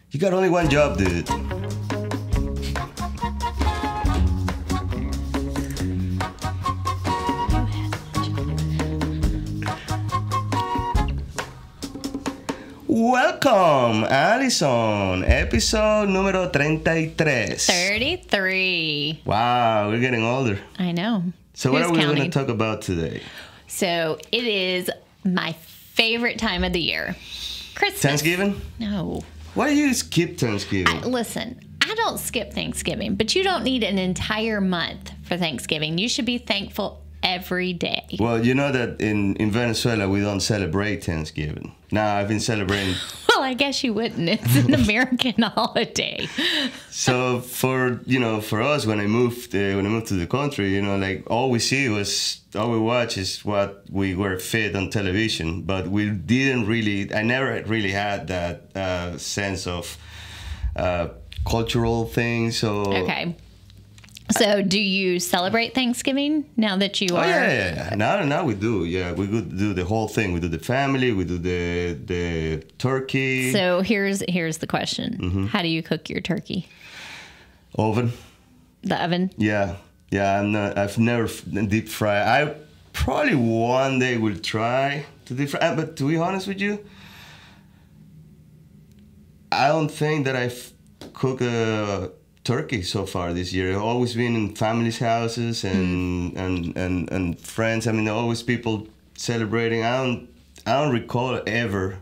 You got only one job, dude. Welcome, Allison. Episode número 33. 33. Wow, we're getting older. I know. So what are we going to talk about today? So it is my favorite time of the year. Christmas. Thanksgiving? No. Why do you skip Thanksgiving? Listen, I don't skip Thanksgiving, but you don't need an entire month for Thanksgiving. You should be thankful every day. Well, you know that in Venezuela, we don't celebrate Thanksgiving. Now, I've been celebrating... Well, I guess you wouldn't. It's an American holiday. So for us, when I moved to the country, like all we watch is what we were fed on television, but we didn't really. I never really had that sense of cultural things. So okay. So, do you celebrate Thanksgiving now that you are? Oh, yeah. Now we do. Yeah, we could do the whole thing. We do the family. We do the turkey. So here's the question: How do you cook your turkey? Oven. The oven. Yeah. I've never deep fry. I probably one day will try to deep fry. But to be honest with you, I don't think that I've cooked a turkey so far this year. I've always been in families' houses and friends. I mean, always people celebrating. I don't recall ever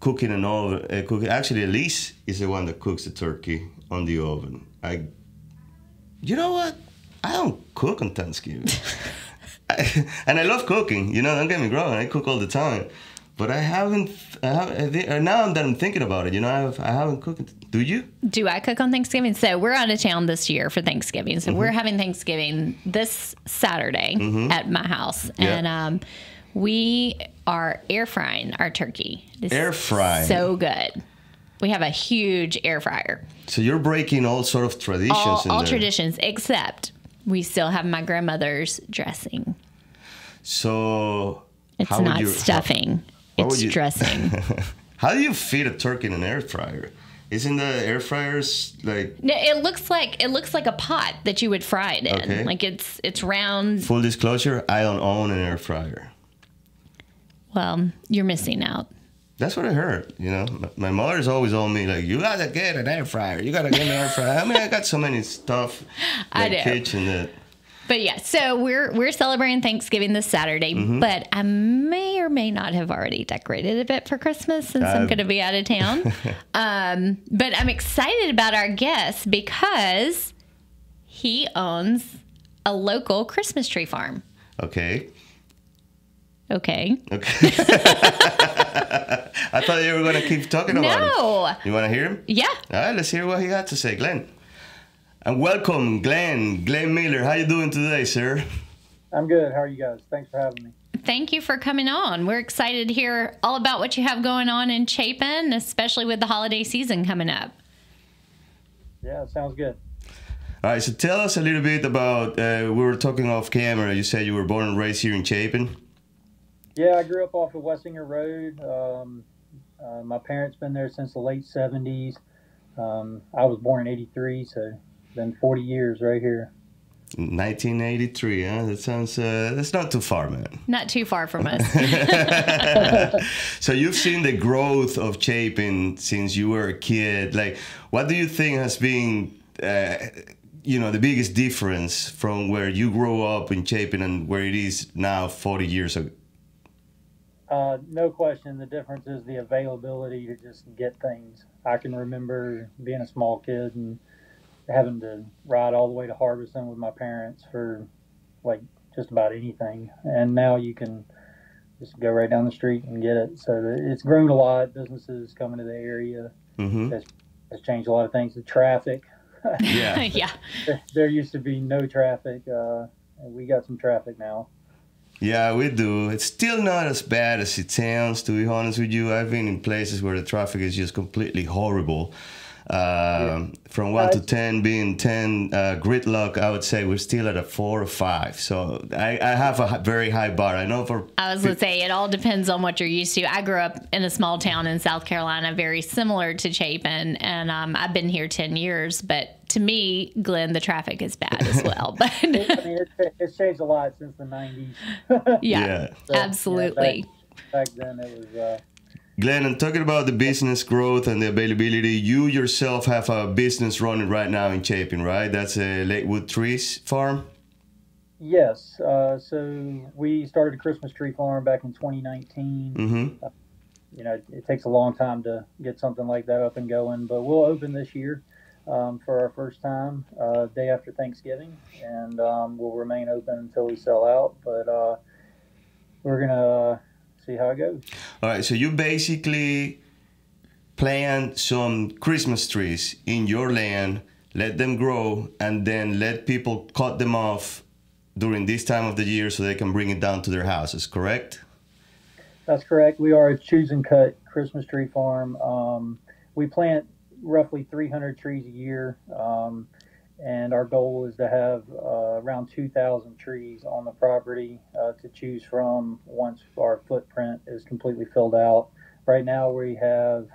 cooking an oven. Actually, Elise is the one that cooks the turkey on the oven. You know what? I don't cook on Thanksgiving, and I love cooking. Don't get me wrong. I cook all the time, but I haven't. Now that I'm thinking about it, I haven't cooked. Do you? Do I cook on Thanksgiving? So we're out of town this year for Thanksgiving. So we're having Thanksgiving this Saturday at my house. Yeah. And we are air frying our turkey. Air frying? So good. We have a huge air fryer. So you're breaking all sort of traditions in all there. Traditions, except we still have my grandmother's dressing. So it's not stuffing. It's dressing. How do you feed a turkey in an air fryer? Isn't the air fryers like? No, it looks like a pot that you would fry it in. Okay. Like it's round. Full disclosure: I don't own an air fryer. Well, you're missing out. That's what I heard. My mother's always told me like, you gotta get an air fryer. You gotta get an air fryer. I mean, I got so many stuff in the kitchen that. But yeah, so we're celebrating Thanksgiving this Saturday, but I may or may not have already decorated a bit for Christmas since I'm going to be out of town. But I'm excited about our guest because he owns a local Christmas tree farm. Okay. I thought you were going to keep talking about it. No. You want to hear him? Yeah. All right, let's hear what he got to say, Glen. And welcome, Glen Miller. How you doing today, sir? I'm good. How are you guys? Thanks for having me. Thank you for coming on. We're excited to hear all about what you have going on in Chapin, especially with the holiday season coming up. Yeah, sounds good. All right, so tell us a little bit about, we were talking off camera, you said you were born and raised here in Chapin? Yeah, I grew up off of Wessinger Road. My parents been there since the late 70s. I was born in 83, so been 40 years right here. 1983, huh? That sounds, that's not too far, man. Not too far from us. So you've seen the growth of Chapin since you were a kid. Like, what do you think has been, the biggest difference from where you grew up in Chapin and where it is now 40 years ago? No question. The difference is the availability to just get things. I can remember being a small kid and having to ride all the way to Harbison with my parents for like just about anything. And now you can just go right down the street and get it. So it's grown a lot. Businesses coming to the area has changed a lot of things. The traffic. Yeah. Yeah. There used to be no traffic. We got some traffic now. Yeah, we do. It's still not as bad as it sounds, to be honest with you. I've been in places where the traffic is just completely horrible. From 1 to 10 being 10 grit luck, I would say we're still at a 4 or 5. So I have a very high bar. I know for... I was going to say, it all depends on what you're used to. I grew up in a small town in South Carolina, very similar to Chapin, and I've been here 10 years, but to me, Glenn, the traffic is bad as well. But I mean, it's changed a lot since the 90s. Yeah, so, absolutely. Back then it was... Glenn, and talking about the business growth and the availability, you yourself have a business running right now in Chapin, right? That's a Lakewood Tree Farm? Yes. So we started a Christmas tree farm back in 2019. Mm-hmm. You know, it takes a long time to get something like that up and going, but we'll open this year for our first time, day after Thanksgiving, and we'll remain open until we sell out, but we're going to see how it goes. All right, so you basically plant some Christmas trees in your land, let them grow, and then let people cut them off during this time of the year so they can bring it down to their houses, correct? That's correct. We are a choose and cut Christmas tree farm. We plant roughly 300 trees a year, and our goal is to have around 2,000 trees on the property to choose from once our footprint is completely filled out. Right now we have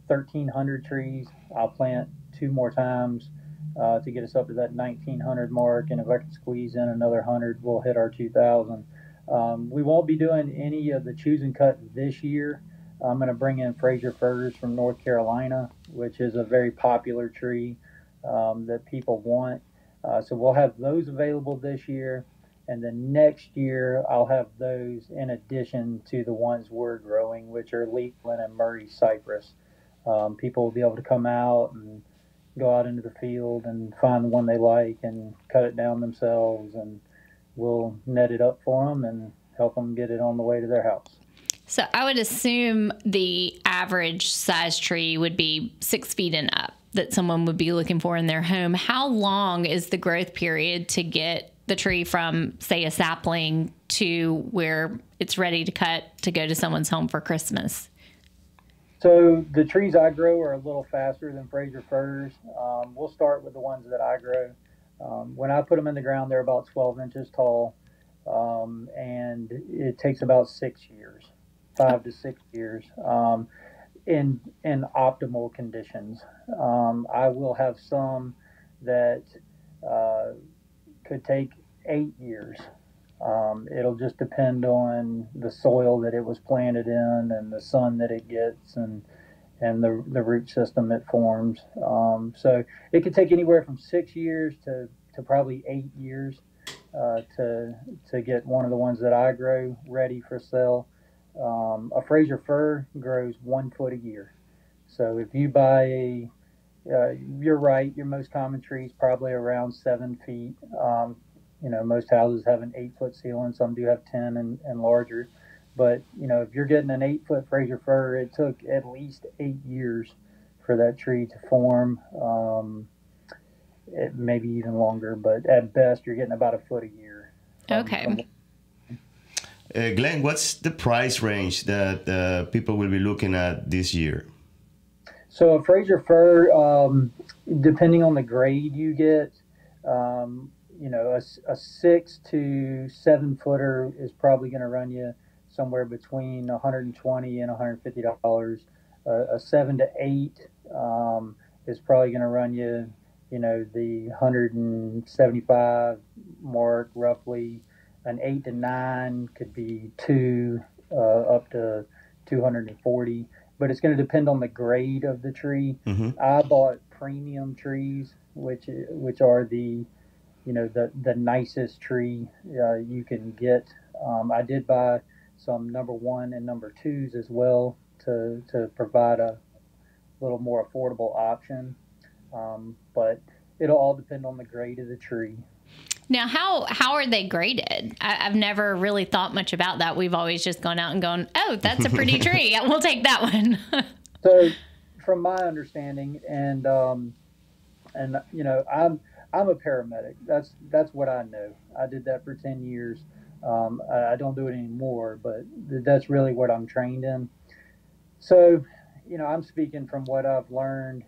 1,300 trees. I'll plant 2 more times to get us up to that 1,900 mark, and if I can squeeze in another 100, we'll hit our 2,000. We won't be doing any of the choose and cut this year. I'm going to bring in Fraser firs from North Carolina, which is a very popular tree that people want. So we'll have those available this year, and then next year I'll have those in addition to the ones we're growing, which are Lakewood and Murray cypress. People will be able to come out and go out into the field and find the one they like and cut it down themselves, and we'll net it up for them and help them get it on the way to their house. So I would assume the average size tree would be 6 feet and up that someone would be looking for in their home. How long is the growth period to get the tree from, say, a sapling to where it's ready to cut to go to someone's home for Christmas? So the trees I grow are a little faster than Fraser firs. We'll start with the ones that I grow. When I put them in the ground, they're about 12 inches tall, and it takes about 6 years, 5 to 6 years, in optimal conditions. I will have some that could take 8 years. It'll just depend on the soil that it was planted in and the sun that it gets and the root system it forms. So it could take anywhere from 6 years to probably 8 years to get one of the ones that I grow ready for sale. A Fraser fir grows 1 foot a year. So if you buy you're right, your most common tree is probably around 7 feet. You know, most houses have an 8-foot ceiling. Some do have 10 and larger. But, you know, if you're getting an 8-foot Fraser fir, it took at least 8 years for that tree to form. It maybe even longer, but at best, you're getting about 1 foot a year. Okay. Glenn, what's the price range that people will be looking at this year? So a Fraser fir, depending on the grade you get, you know, a 6 to 7 footer is probably going to run you somewhere between $120 and $150. A 7 to 8 is probably going to run you, you know, the 175 mark roughly. An 8 to 9 could be 2 up to 240, but it's going to depend on the grade of the tree. Mm-hmm. I bought premium trees, which are the, you know, the nicest tree you can get. I did buy some number 1 and number 2s as well to provide a little more affordable option. But it'll all depend on the grade of the tree. Now, how are they graded? I've never really thought much about that. We've always just gone out and gone, oh, that's a pretty tree. We'll take that one. So, from my understanding, and you know, I'm a paramedic. That's what I know. I did that for 10 years. I don't do it anymore, but that's really what I'm trained in. So, you know, I'm speaking from what I've learned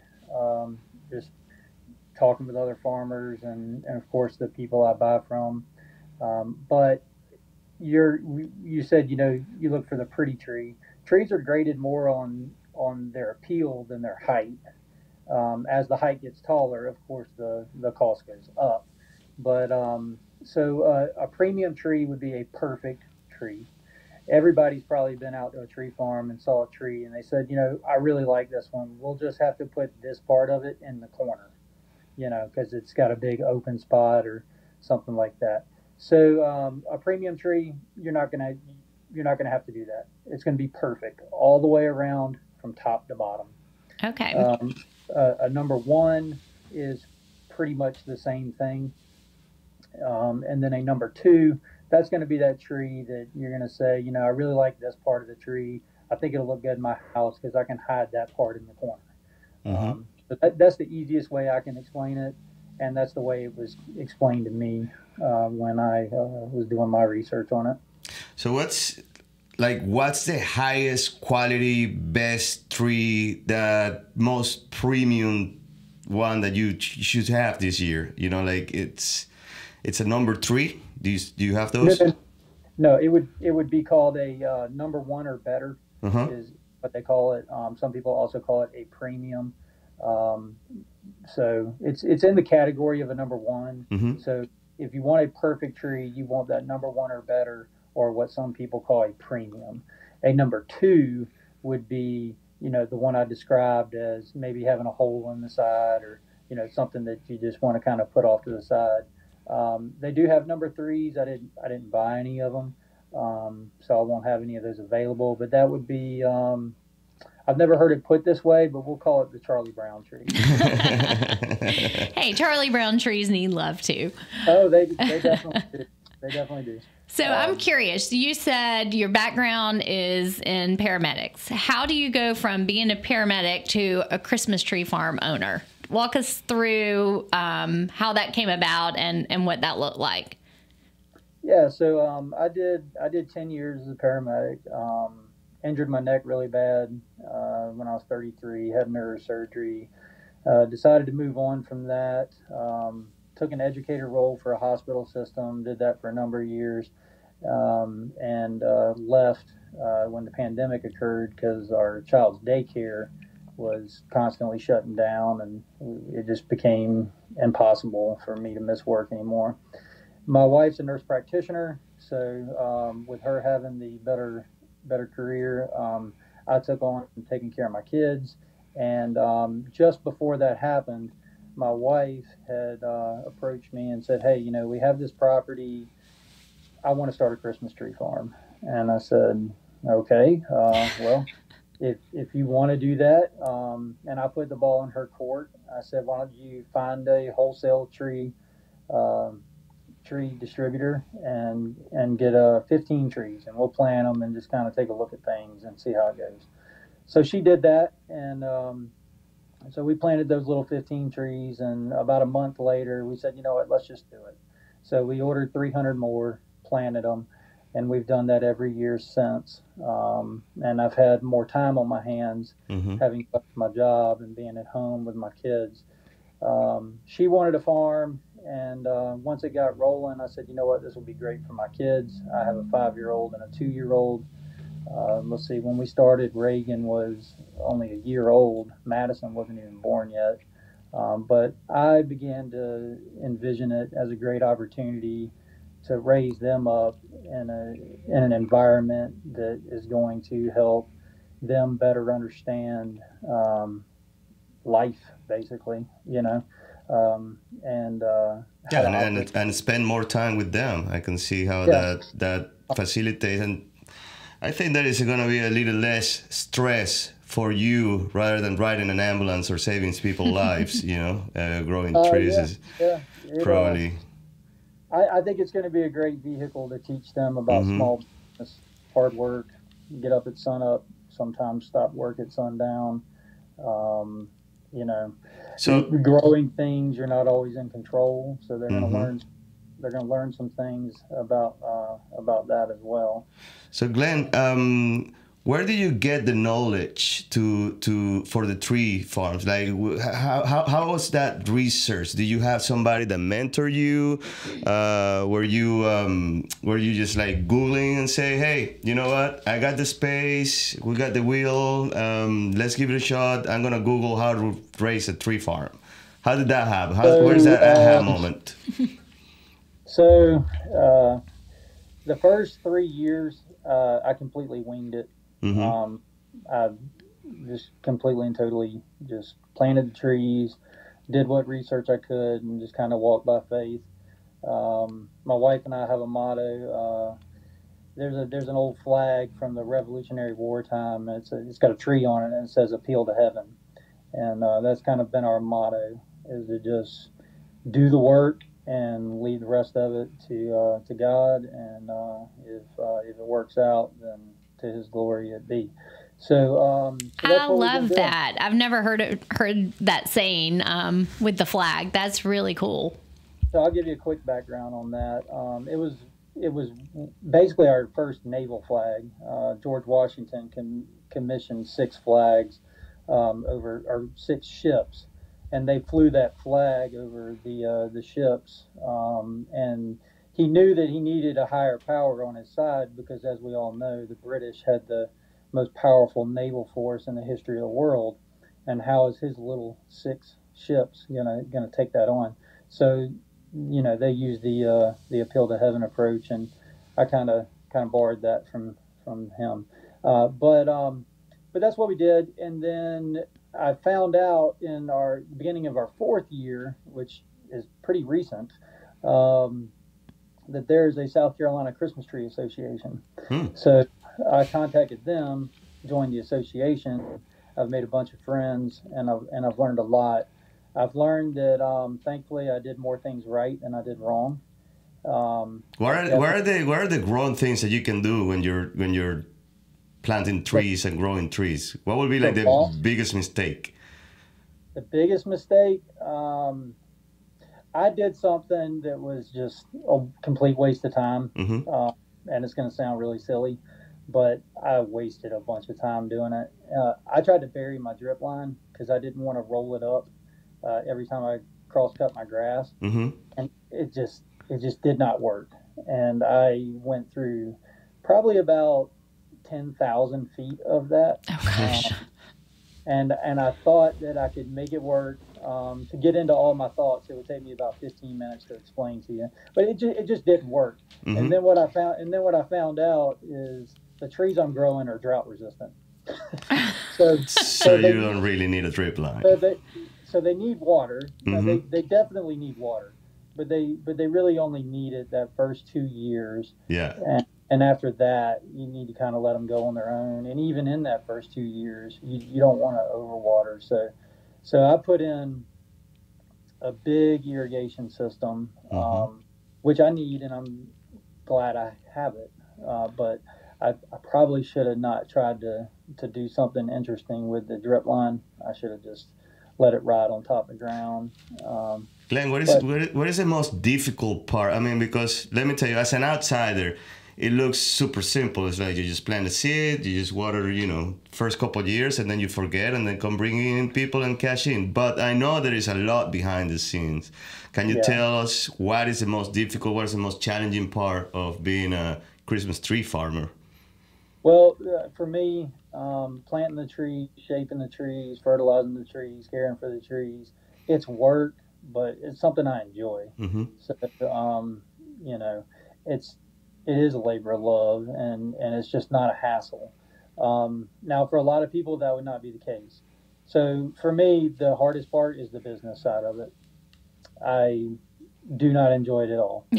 just talking with other farmers and of course the people I buy from. But you said, you look for the pretty tree. Trees are graded more on their appeal than their height. As the height gets taller, of course, the cost goes up. But a premium tree would be a perfect tree. Everybody's probably been out to a tree farm and saw a tree and they said, I really like this one. We'll just have to put this part of it in the corner, because it's got a big open spot or something like that. So a premium tree, you're not gonna have to do that. It's gonna be perfect all the way around from top to bottom. Okay. A number one is pretty much the same thing, and then a number two, that's going to be that tree that you're going to say, I really like this part of the tree. I think it'll look good in my house because I can hide that part in the corner. Mm-hmm. But that's the easiest way I can explain it, and that's the way it was explained to me when I was doing my research on it. So what's the highest quality, best tree, the most premium one that you should have this year? It's a number 3. Do you have those? No, it would be called a number 1 or better, is what they call it. Some people also call it a premium. So it's in the category of a number 1. Mm-hmm. So if you want a perfect tree, you want that number 1 or better, or what some people call a premium. A number 2 would be, the one I described as maybe having a hole in the side, or something that you just want to kind of put off to the side. They do have number 3s. I didn't buy any of them, so I won't have any of those available. But that would be, I've never heard it put this way, but we'll call it the Charlie Brown tree. Hey, Charlie Brown trees need love too. Oh, they definitely do. They definitely do. So I'm curious. You said your background is in paramedics. How do you go from being a paramedic to a Christmas tree farm owner? Walk us through how that came about and what that looked like. Yeah, so I did 10 years as a paramedic. Injured my neck really bad when I was 33. Had neurosurgery. Decided to move on from that. Took an educator role for a hospital system. Did that for a number of years, and left when the pandemic occurred because our child's daycare was constantly shutting down, and it just became impossible for me to miss work anymore. My wife's a nurse practitioner, so with her having the better career, I took on taking care of my kids. And just before that happened, my wife had approached me and said, "Hey, we have this property. I want to start a Christmas tree farm." And I said, "Okay, well, if you want to do that," and I put the ball in her court. I said, "Why don't you find a wholesale tree distributor and get 15 trees, and we'll plant them and just kind of take a look at things and see how it goes." So she did that, and so we planted those little 15 trees, and about a month later, we said, "You know what, let's just do it." So we ordered 300 more, planted them, and we've done that every year since. And I've had more time on my hands, having left my job and being at home with my kids. She wanted a farm, and once it got rolling, I said, "You know what, this will be great for my kids." I have a 5-year-old and a 2-year-old. Let's see, when we started, Reagan was only a year old. Madison wasn't even born yet. But I began to envision it as a great opportunity to raise them up in an environment that is going to help them better understand life, basically, and spend more time with them. I can see how that facilitates, and I think that is going to be a little less stress for you rather than riding an ambulance or saving people's lives. Growing trees is probably. I think it's going to be a great vehicle to teach them about small business, hard work, get up at sunup, sometimes stop work at sundown. So growing things, you're not always in control, so they're going to learn. They're going to learn some things about that as well. So Glenn, Where do you get the knowledge for the tree farms? Like, how was that research? Do you have somebody that mentor you? Were you just like Googling and say, hey, you know what? I got the space, we got the wheel. Let's give it a shot. I'm gonna Google how to raise a tree farm. How did that happen? Where's that aha moment? So the first 3 years, I completely winged it. Mm-hmm. I just completely and totally just planted the trees, did what research I could, and just kind of walked by faith. My wife and I have a motto. There's an old flag from the Revolutionary War time. It's got a tree on it, and it says "Appeal to Heaven," and that's kind of been our motto: is to just do the work and leave the rest of it to God. And if it works out, then to His glory it be. So I love that. I've never heard that saying with the flag. That's really cool. So I'll give you a quick background on that. It was basically our first naval flag. George Washington commissioned 6 flags or 6 ships, and they flew that flag over the ships. And he knew that he needed a higher power on his side because, as we all know, the British had the most powerful naval force in the history of the world. And how is his little 6 ships gonna take that on? So, they used the appeal to heaven approach, and I kind of borrowed that from him. But that's what we did. And then I found out in our beginning of our 4th year, which is pretty recent, that there's a South Carolina Christmas Tree Association. So I contacted them, joined the association. I've made a bunch of friends, and I've learned a lot. I've learned that thankfully I did more things right than I did wrong. What are the growing things that you can do when you're planting trees and growing trees? What would be like the biggest mistake? The biggest mistake, I did something that was just a complete waste of time. Mm-hmm. And it's going to sound really silly, but I wasted a bunch of time doing it. I tried to bury my drip line because I didn't want to roll it up every time I cross-cut my grass. Mm-hmm. And it just did not work. And I went through probably about 10,000 feet of that. Oh, gosh. And I thought that I could make it work. To get into all my thoughts, it would take me about 15 minutes to explain to you, but it just didn't work. Mm-hmm. And then what I found out is the trees I'm growing are drought resistant. so you don't really need a drip line. So they need water. Mm-hmm. They definitely need water, but they really only need it that first 2 years. Yeah. And after that, you need to kind of let them go on their own. And even in that first 2 years, you don't want to overwater. So I put in a big irrigation system, mm-hmm. which I need, and I'm glad I have it. But I probably should have not tried to do something interesting with the drip line. I should have just let it ride on top of the ground. Glenn, what is the most difficult part? I mean, because let me tell you, as an outsider, it looks super simple. It's like you just plant a seed, you just water, first couple of years, and then you forget, and then come bringing in people and cash in. But I know there is a lot behind the scenes. Can you tell us what is the most difficult, what is the most challenging part of being a Christmas tree farmer? Well, for me, planting the trees, shaping the trees, fertilizing the trees, caring for the trees, it's work, but it's something I enjoy. Mm-hmm. So, it is a labor of love, and it's just not a hassle. Now, for a lot of people, that would not be the case. So for me, the hardest part is the business side of it. I do not enjoy it at all. You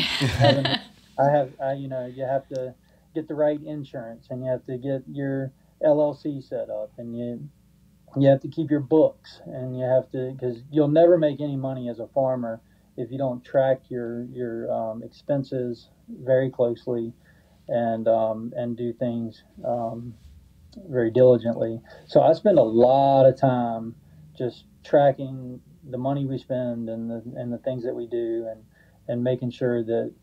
have to get the right insurance, and you have to get your LLC set up, and you have to keep your books, and you have to, because you'll never make any money as a farmer if you don't track your expenses very closely and do things very diligently. So I spend a lot of time just tracking the money we spend and the things that we do, and making sure that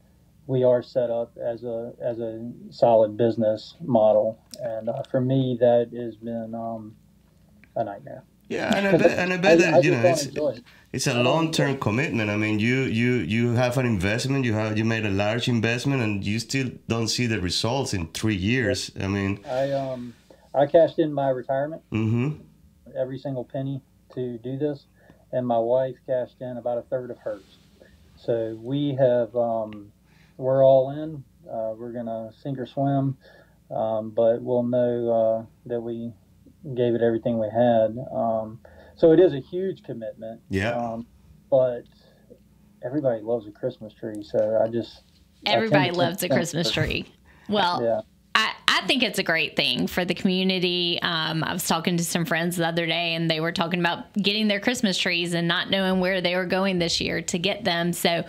we are set up as a solid business model, and for me that has been a nightmare. Yeah, and I bet that it's a I don't long-term commitment. I mean, you have an investment, you made a large investment, and you still don't see the results in 3 years. I mean, I cashed in my retirement, mm-hmm. every single penny to do this, and my wife cashed in about a third of hers. So we have we're all in. We're gonna sink or swim, but we'll know that we gave it everything we had. So it is a huge commitment. Yeah. But everybody loves a Christmas tree, so everybody loves a Christmas tree. Well, yeah. I think it's a great thing for the community. I was talking to some friends the other day, and they were talking about getting their Christmas trees and not knowing where they were going this year to get them. So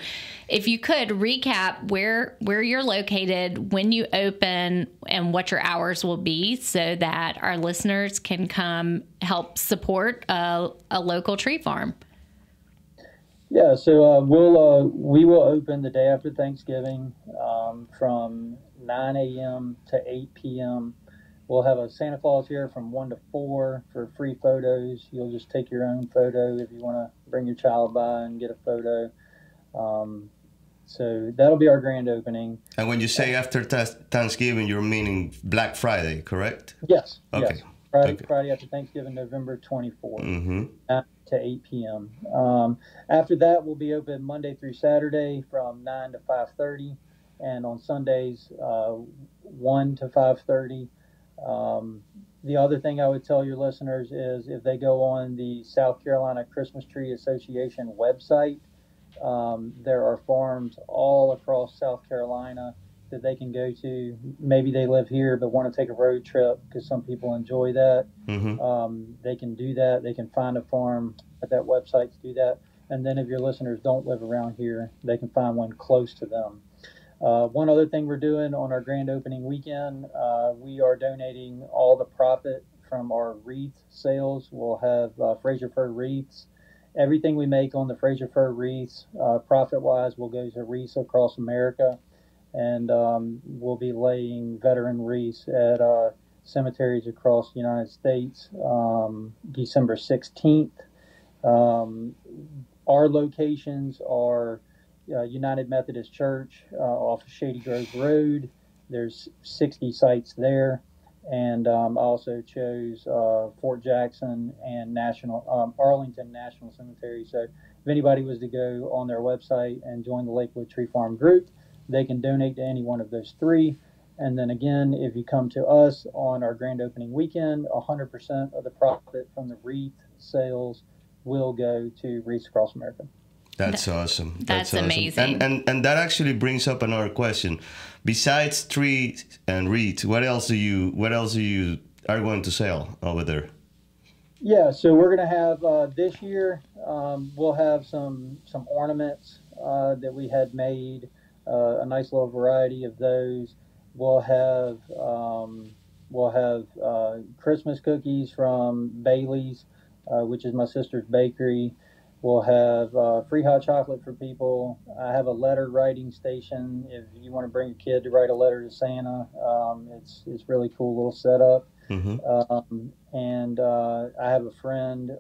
if you could recap where you're located, when you open, and what your hours will be, so that our listeners can come help support a local tree farm. Yeah, so we will open the day after Thanksgiving from 9 a.m. to 8 p.m. We'll have a Santa Claus here from 1 to 4 for free photos. You'll just take your own photo if you want to bring your child by and get a photo. So that'll be our grand opening. And when you say after Thanksgiving, you're meaning Black Friday, correct? Yes. Okay. Yes. Friday after Thanksgiving, November 24th, mm-hmm. to 8 p.m. After that, we'll be open Monday through Saturday from 9 to 5:30, and on Sundays 1 to 5:30. The other thing I would tell your listeners is if they go on the South Carolina Christmas Tree Association website, there are farms all across South Carolina that they can go to. Maybe they live here but want to take a road trip, because some people enjoy that. Mm-hmm. They can do that. They can find a farm at that website to do that. And then if your listeners don't live around here, they can find one close to them. One other thing we're doing on our grand opening weekend, we are donating all the profit from our wreath sales. We'll have Fraser fir wreaths. Everything we make on the Fraser fir wreaths, profit-wise, will go to Wreaths Across America. And we'll be laying veteran wreaths at cemeteries across the United States December 16th. Our locations are United Methodist Church off of Shady Grove Road. There's 60 sites there. And I also chose Fort Jackson and Arlington National Cemetery. So if anybody was to go on their website and join the Lakewood Tree Farm group, they can donate to any one of those three. And then again, if you come to us on our grand opening weekend, 100% of the profit from the wreath sales will go to Wreaths Across America. That's awesome. That's awesome. amazing. And that actually brings up another question. Besides trees and wreaths, what else are you going to sell over there? Yeah, so we're going to have this year. We'll have some ornaments that we had made. A nice little variety of those. We'll have Christmas cookies from Bailey's, which is my sister's bakery. We'll have free hot chocolate for people. I have a letter writing station if you want to bring a kid to write a letter to Santa. It's really cool little setup. Mm-hmm. And I have a friend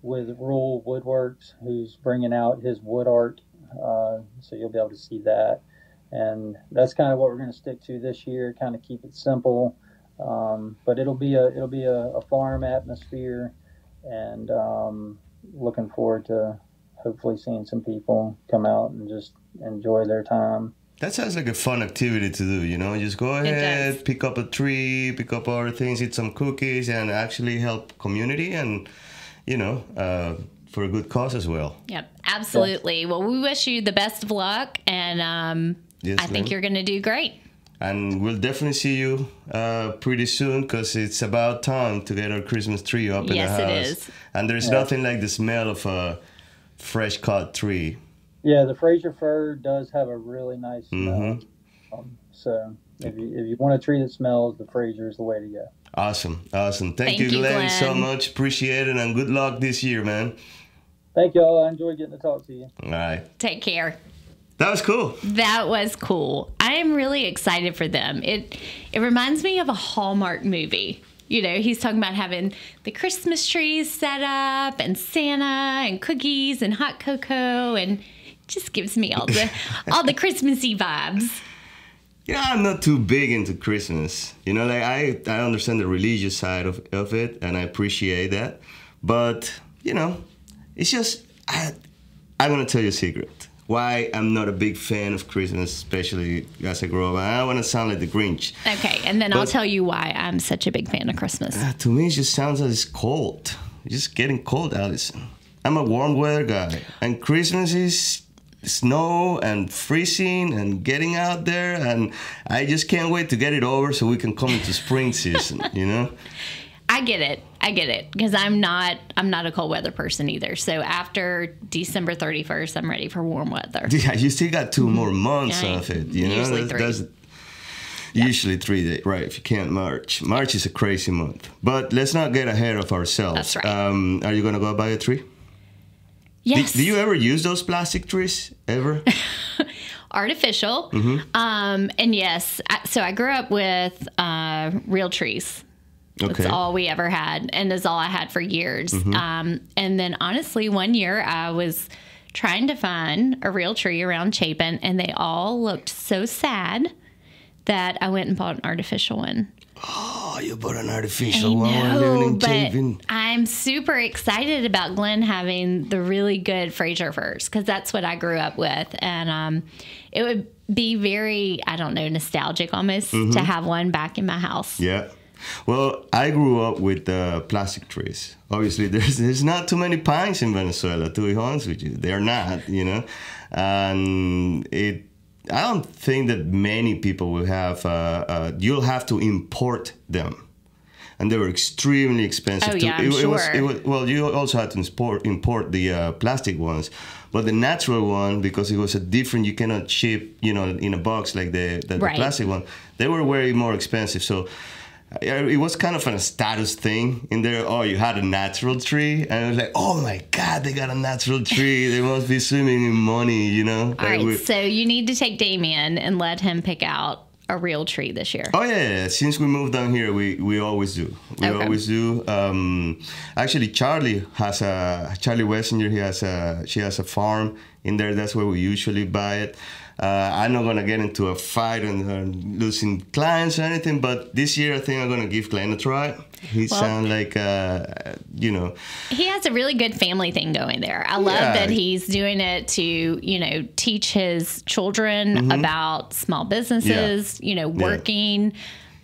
with Rural Woodworks who's bringing out his wood art. So you'll be able to see that. And that's kind of what we're going to stick to this year, kind of keep it simple. But it'll be a farm atmosphere, and looking forward to hopefully seeing some people come out and just enjoy their time. That sounds like a fun activity to do, just go ahead, pick up a tree, pick up other things, eat some cookies, and actually help community and, for a good cause as well. Yep, absolutely. Well, we wish you the best of luck, and I think you're going to do great. And we'll definitely see you pretty soon, because it's about time to get our Christmas tree up in the house. Yes, it is. And there's nothing like the smell of a fresh cut tree. Yeah, the Fraser fir does have a really nice smell. Mm-hmm. So if you want a tree that smells, the Fraser is the way to go. Awesome. Thank you, Glenn, so much. Appreciate it, and good luck this year, man. Thank you all. I enjoyed getting to talk to you. All right. Take care. That was cool. That was cool. I am really excited for them. It reminds me of a Hallmark movie. You know, he's talking about having the Christmas trees set up and Santa and cookies and hot cocoa, and just gives me all the Christmassy vibes. Yeah, I'm not too big into Christmas. You know, like I understand the religious side of it, and I appreciate that. But, you know, it's just, I'm going to tell you a secret. Why I'm not a big fan of Christmas, especially as I grow up. I don't want to sound like the Grinch. Okay, and then I'll tell you why I'm such a big fan of Christmas. To me, it just sounds like it's cold. It's just getting cold, Allison. I'm a warm weather guy. And Christmas is snow and freezing and getting out there. And I just can't wait to get it over so we can come into spring season, you know? I get it. Because I'm not a cold weather person either. So after December 31st, I'm ready for warm weather. Yeah, you still got 2 more months of it. You know, usually 3. Usually 3 days, right? If you can't March. March is a crazy month. But let's not get ahead of ourselves. That's right. Are you gonna go buy a tree? Yes. Do you ever use those plastic trees ever? Artificial. And yes, so I grew up with real trees. Okay. That's all we ever had, and that's all I had for years. And then honestly, one year I was trying to find a real tree around Chapin, and they all looked so sad that I went and bought an artificial one. Oh, you bought an artificial one while living in Chapin. I'm super excited about Glenn having the really good Fraser firs, because that's what I grew up with. And it would be very, I don't know, nostalgic almost to have one back in my house. Yeah. Well, I grew up with plastic trees. Obviously, there's not too many pines in Venezuela, to be honest with you. They're not, you know. And I don't think that many people will have, you'll have to import them. And they were extremely expensive. Oh, yeah, I'm sure. Well, you also had to import the plastic ones. But the natural one, because it was a different, you cannot ship, you know, in a box like the plastic one, they were way more expensive. So it was kind of a status thing in there. Oh, you had a natural tree, and I was like, oh my God, they got a natural tree. They must be swimming in money, you know. All right, so you need to take Damien and let him pick out a real tree this year. Oh yeah. Since we moved down here, we always do. We always do. Actually, Charlie Wessinger, she has a farm in there. That's where we usually buy it. I'm not going to get into a fight and losing clients or anything, but this year I think I'm going to give Glenn a try. He sounds like, you know. He has a really good family thing going there. I love that he's doing it to, you know, teach his children about small businesses, you know, working.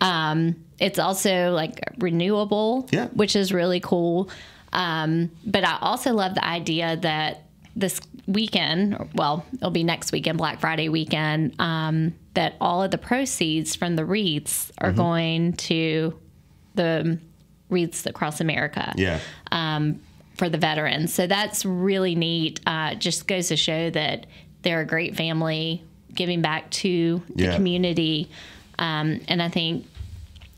It's also like renewable, which is really cool. But I also love the idea that this weekend, well, it'll be next weekend, Black Friday weekend, that all of the proceeds from the wreaths are going to the wreaths across America for the veterans. So that's really neat. Just goes to show that they're a great family giving back to the community. And I think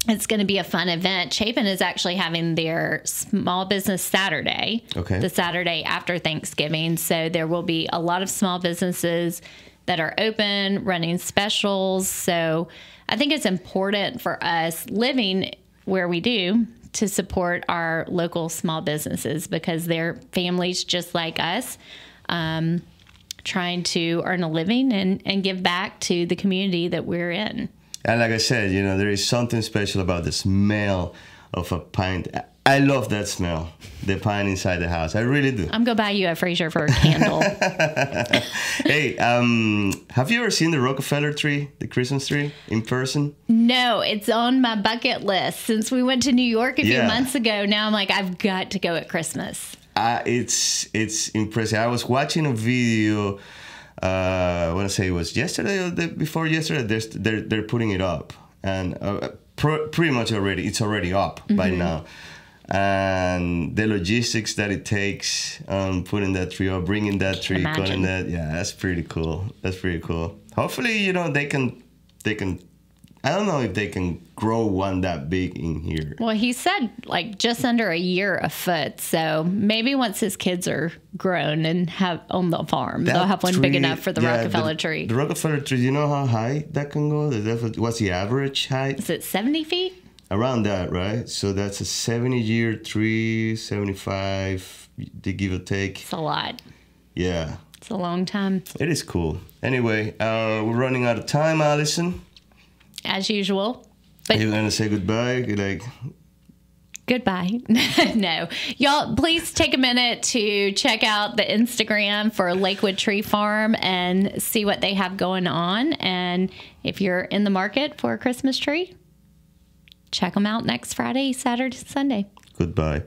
it's going to be a fun event. Chapin is actually having their small business Saturday, the Saturday after Thanksgiving. So there will be a lot of small businesses that are open, running specials. So I think it's important for us living where we do to support our local small businesses, because they're families just like us, trying to earn a living and give back to the community that we're in. And like I said, you know, there is something special about the smell of a pine. I love that smell, the pine inside the house. I really do. I'm going to buy you a Fraser for a candle. Hey, have you ever seen the Rockefeller tree, the Christmas tree, in person? No, it's on my bucket list. Since we went to New York a few months ago, now I'm like, I've got to go at Christmas. It's impressive. I was watching a video. I want to say it was yesterday or before yesterday. They're putting it up, and pretty much it's already up by now. And the logistics that it takes, putting that tree up, bringing that tree, cutting that, that's pretty cool. That's pretty cool. Hopefully, you know, they can. I don't know if they can grow one that big in here. Well, he said like just under a year a foot. So maybe once his kids are grown and have on the farm, they'll have one big enough for the Rockefeller tree. The Rockefeller tree, you know how high that can go? What's the average height? Is it 70 feet? Around that, right? So that's a 70-year tree, 75, give or take. It's a lot. Yeah. It's a long time. It is cool. Anyway, we're running out of time, Allison. As usual. But you're going to say goodbye? Goodbye. No. Y'all, please take a minute to check out the Instagram for Lakewood Tree Farm and see what they have going on. And if you're in the market for a Christmas tree, check them out next Friday, Saturday, Sunday. Goodbye.